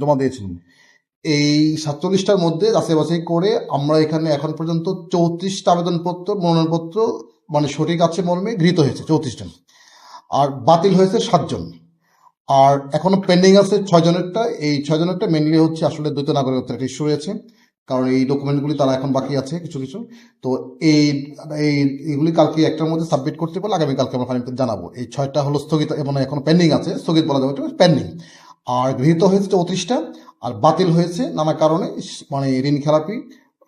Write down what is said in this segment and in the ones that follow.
জমা দিয়েছিলেন। এই 47টার মধ্যে যাচাই বাছাই করে আমরা এখানে এখন পর্যন্ত 34টা আবেদনপত্র মনোনয়নপত্র মানে সঠিক আছে মর্মে গৃহীত হয়েছে 34 জন, আর বাতিল হয়েছে 7 জন, আর এখনো পেন্ডিং আছে 6 জনেরটা। এই 6 জনেরটা মেনলি হচ্ছে আসলে দ্বৈত নাগরিকত্বের একটা ইস্যু রয়েছে, কারণ এই ডকুমেন্টগুলি তারা এখন বাকি আছে কিছু কিছু। তো এইগুলি কালকে একটার মধ্যে সাবমিট করতে পারলে আগামীকালকে আমরা ফাইনাল জানাবো। এই 6টা হলো স্থগিত এবং এখন পেন্ডিং আছে, স্থগিত বলা যাবে পেন্ডিং। আর গৃহীত হয়েছে 34টা, আর বাতিল হয়েছে নানা কারণে, মানে ঋণ খেলাপি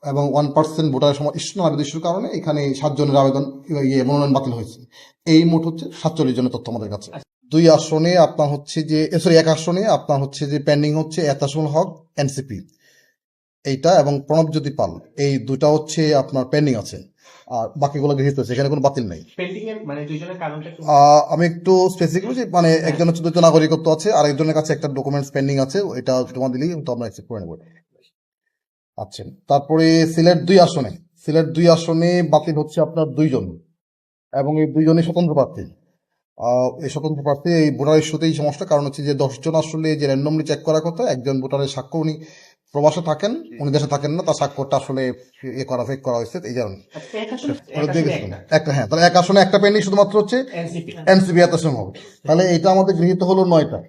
এবং 1% ভোটারের সময় নানা ইস্যুর কারণে এখানে 7 জনের আবেদন মনোনয়ন বাতিল হয়েছে। এই মোট হচ্ছে 47 জনের তথ্য আমাদের কাছে। 2 আসনে আপনার হচ্ছে যে এক আসনে আপনার হচ্ছে যে পেন্ডিং হচ্ছে এতাসুল হক এনসিপি এইটা এবং প্রণবজ্যোতি পাল, এই দুটা হচ্ছে আপনার পেন্ডিং আছে, আর বাকিগুলো গৃহীত হয়েছে, এখানে কোনো বাতিল নেই। আমি একটু স্পেসিফিক বলছি, মানে একজন হচ্ছে দ্বৈত নাগরিকত্ব আছে, আর একজনের কাছে একটা ডকুমেন্টস পেন্ডিং আছে, এটা জমা দিলেই তো আমরা অ্যাকসেপ্ট করে নেব। আচ্ছা, তারপরে সিলেট 2 আসনে বাতিল হচ্ছে আপনার 2 জন, এবং এই 2 জনই স্বতন্ত্র প্রার্থী। এই স্বতন্ত্র প্রার্থী এই ভোটার ইস্যুতে এই সমস্যা, কারণ হচ্ছে যে 10 জন আসলে যে র্যান্ডমলি চেক করার কথা, একজন ভোটারের স্বাক্ষর উনি প্রবাসে থাকেন, উনি দেশে থাকেন না, তার স্বাক্ষরটা আসলে ফেক করা হয়েছে, এই কারণে একটা। হ্যাঁ, তাহলে 1 আসনে একটা পেন্ডিং শুধুমাত্র হচ্ছে এনসিপি এত সম্ভব। তাহলে এটা আমাদের গৃহীত হলো 9টা।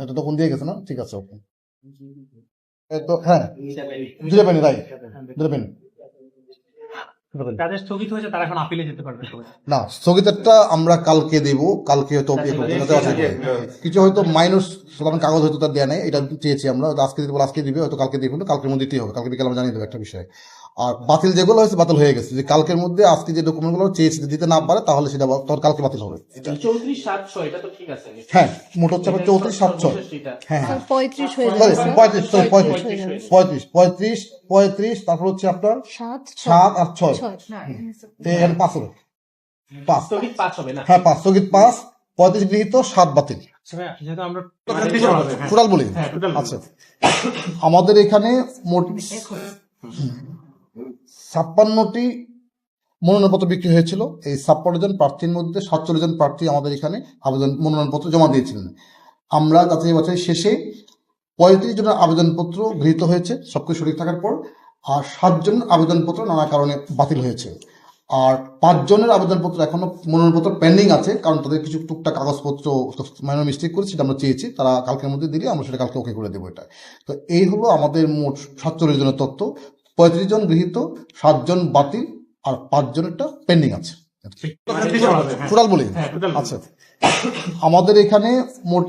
এটা তখন দিয়ে গেছে না? ঠিক আছে, ওকে। তো হ্যাঁ, 2টা পেন্ডিং, রাইট, 2টা পেন্ডিং। না, স্থগিতটা আমরা কালকে দেব, কালকে হয়তো কিছু হয়তো মাইনস কাগজ হয়তো তার দেওয়া নেই, এটা চেয়েছি আমরা, আজকে দিতে আজকে দিবে, হয়তো কালকে দিব, কালকের মধ্যে দিতেই হবে, কালকে বিকেলে আমরা জানিয়ে দেবো একটা বিষয়। আর বাতিল যেগুলো হয়েছে বাতিল হয়ে গেছে, যে কালকের মধ্যে আজকে যে ডকুমেন্টগুলো চেয়েছি দিতে না পারে, তাহলে সেটা তখন কালকে বাতিল হবে। হ্যাঁ, মোট হচ্ছে 34-7-6। হ্যাঁ, 35, তারপর হচ্ছে আপনার 7 আর 6, 5 হবে। 5 হবে না? হ্যাঁ, 5 স্থগিত, 5 35 গৃহীত, 7 বাতিল। টোটাল বলি। আচ্ছা, আমাদের এখানে মোট 56টি মনোনয়নপত্র বিক্রি হয়েছিল। এই 56 জন প্রার্থীর মধ্যে 47 জন প্রার্থী আমাদের এখানে আবেদন মনোনয়নপত্র জমা দিয়েছিলেন। আমরা যাচাই বাছাই শেষে 35 জনের আবেদনপত্র গৃহীত হয়েছে সবকিছু সঠিক থাকার পর, আর 7 জন আবেদনপত্র নানা কারণে বাতিল হয়েছে, আর 5 জনের আবেদনপত্র এখনো মনোনয়নপত্র পেন্ডিং আছে, কারণ তাদের কিছু টুকটাক কাগজপত্র মাইনর মিস্টেক করেছে, সেটা আমরা চেয়েছি, তারা কালকের মধ্যে দিলে আমরা সেটা কালকে ওকে করে দেবো। এটা তো এই হলো আমাদের মোট 47 জনের তথ্য। 35 জন গৃহীত, 7 জন বাতিল, আর 5 জনেরটা পেন্ডিং আছে। টোটাল বলি। আচ্ছা, আমাদের এখানে মোট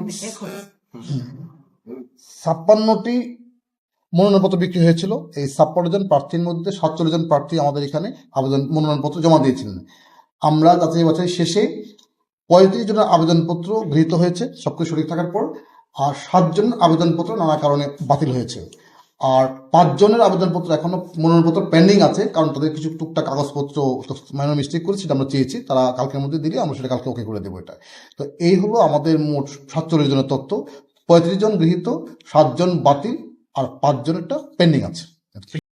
56টি মনোনয়নপত্র বিক্রি হয়েছিল। এই 56 জন প্রার্থীর মধ্যে 47 জন প্রার্থী আমাদের এখানে আবেদন মনোনয়নপত্র জমা দিয়েছিলেন। আমরা যাচাই বাছাই শেষে 35 জনের আবেদনপত্র গৃহীত হয়েছে সবকিছু সঠিক থাকার পর, আর 7 জন আবেদনপত্র নানা কারণে বাতিল হয়েছে, আর 5 জনের আবেদনপত্র এখনো মনোনয়নপত্র পেন্ডিং আছে, কারণ তাদের কিছু টুকটাক কাগজপত্র মাইনর মিস্টেক করেছে, সেটা আমরা চেয়েছি, তারা কালকের মধ্যে দিলে আমরা সেটা কালকে ওকে করে দেবো। এটা তো এই হলো আমাদের মোট 47 জনের তথ্য। 35 জন গৃহীত, 7 জন বাতিল, আর 5 জনেরটা পেন্ডিং আছে।